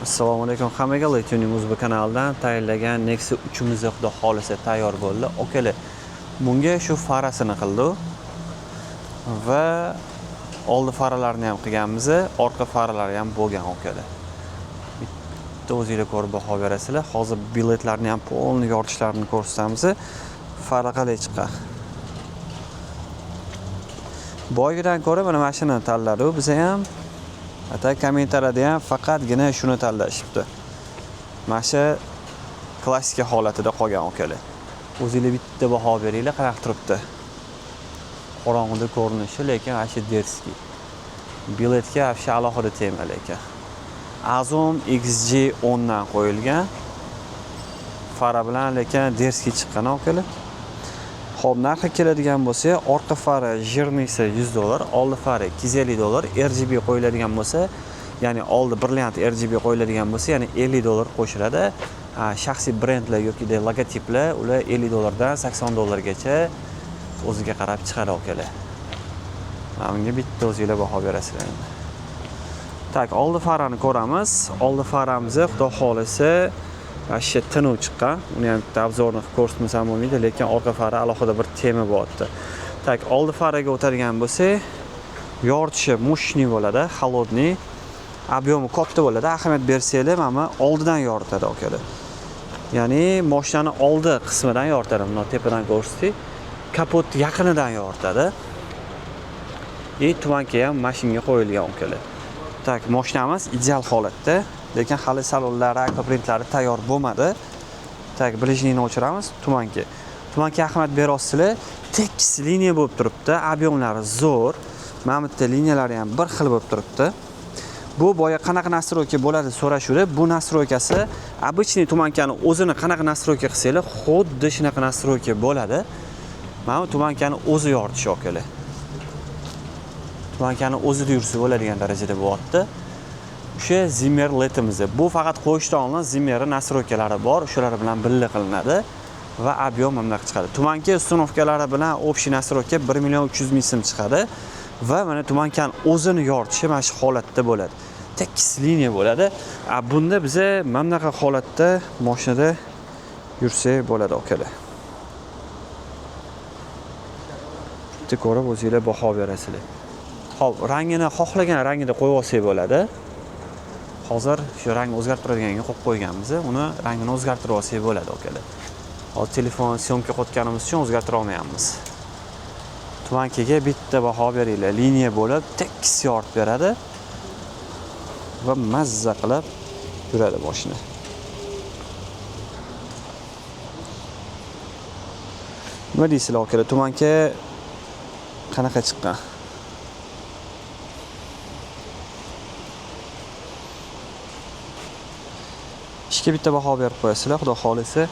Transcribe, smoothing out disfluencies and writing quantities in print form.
Assalomu alaykum hammaga. Tuning Uzbek kanalidan tayyorlagan Nexia 3 xudo xolisa tayyor bo'ldi. Okele. Bunga shu farasini qildi va oldi faralarni ham qilganmiz, orqa faralari ham bo'lgan okele. Bitta o'zingizlar ko'rib baho berasizlar. Hozir biletlarni ham polni yoritishlarni ko'rsatamiz. Fara qalay chiqqan. Boygidan ko'ra mana mashinani tanladi. Biz ham hatta kommentariyada ham faqatgina shuni tanlashibdi. Mashina klassik holatida qolgan okele. O'zingizlar bitta baho beringlar, qanaqa turibdi. Qorong'ida ko'rinishi, lekin ashi derski. Biletga afshi alohida tema lekin. Azom XG10 dan qo'yilgan. Fara bilan lekin derski chiqqan okele. Xo'p, narxi keladigan bo'lsa, orqa fara jirnisi $100, oldi fara $250, RGB qo'yiladigan bo'lsa, ya'ni oldi brilliant RGB qo'yiladigan bo'lsa, ya'ni $50 qo'shiladi. Shaxsiy brendlar yoki logotiplar ular $50 dan $80 gacha o'ziga qarab chiqadi okalar. Menga bitta o'zingizlar baho berasizlar. Tak, oldi farani ko'ramiz. Oldi faramiz xudo xolisa Ashya tinov chiqqan. Uni ham obzorni ko'rsatmasam bo'lmaydi, lekin orqa fara alohida bir tema bo'lyapti. Tak, oldi faraga o'tadigan bo'lsak, yoritishi mushni bo'ladi, холодный. Obyomi katta bo'ladi. Ahamiyat bersanglar, mana oldidan yoritadi okalar. Ya'ni mashinani oldi qismidan yoritadi. Buni tepadan ko'rsatdik. Kapot yaqinidan yoritadi. Tumanka ham mashinaga qo'yilgan okalar. Tak, mashinamiz ideal holatda. Lekin hali salonlari, akvaprintlari tayyor bo'lmadi. Tak, blижнийni o'chiramiz. Tumanka. Tumanka ahamiyat berasizlar. Tekis liniya bo'lib turibdi. Obyomlari zo'r. Mana bu yerda liniyalari ham bir xil bo'lib turibdi. Bu boya qanaqa nastroyka bo'ladi so'rashuvda, bu nastroykasi обычный tumankani o'zini qanaqa nastroyka qilsanglar, xuddi shunaqa nastroyka bo'ladi. Mana bu tumankani o'zi yoritish okalar. Tumankani o'zida yursa bo'ladigan darajada bo'lyapti. O'sha Zimmer letimiz. Bu faqat qo'yishdan oldin Zimmerning nastroykalari bor, o'shalar bilan birga qilinadi va obyom hamda chiqadi. Tumanka uстановkalari bilan общий настройка 1 300 000 so'm chiqadi va mana tumankan o'zini yoritishi mana shu holatda bo'ladi. Tekis liniya bo'ladi. Bunda biza mana bunaqa holatda mashinada yursak bo'ladi okalar. Bitta ko'rib o'zingizlar baho berasizlar. Xo'p, rangini xohlagan rangida qo'yib olsak bo'ladi. Hozir shu rang o'zgartiradiganiga qo'yib qo'yganmiz. Uni rangini o'zgartirib olsak bo'ladi okalar. Hozir telefon syomka qotganimiz uchun o'zgartira olmayapmiz. Tumankaga bitta baho beringlar. Liniya bo'lib, tekis yoritib beradi va mazza qilib yuradi mashina. Nima deysizlar okalar? Tumanka qanaqa chiqqan? Ishga bitta baho berib qo'yasizlar, xudo xolisa.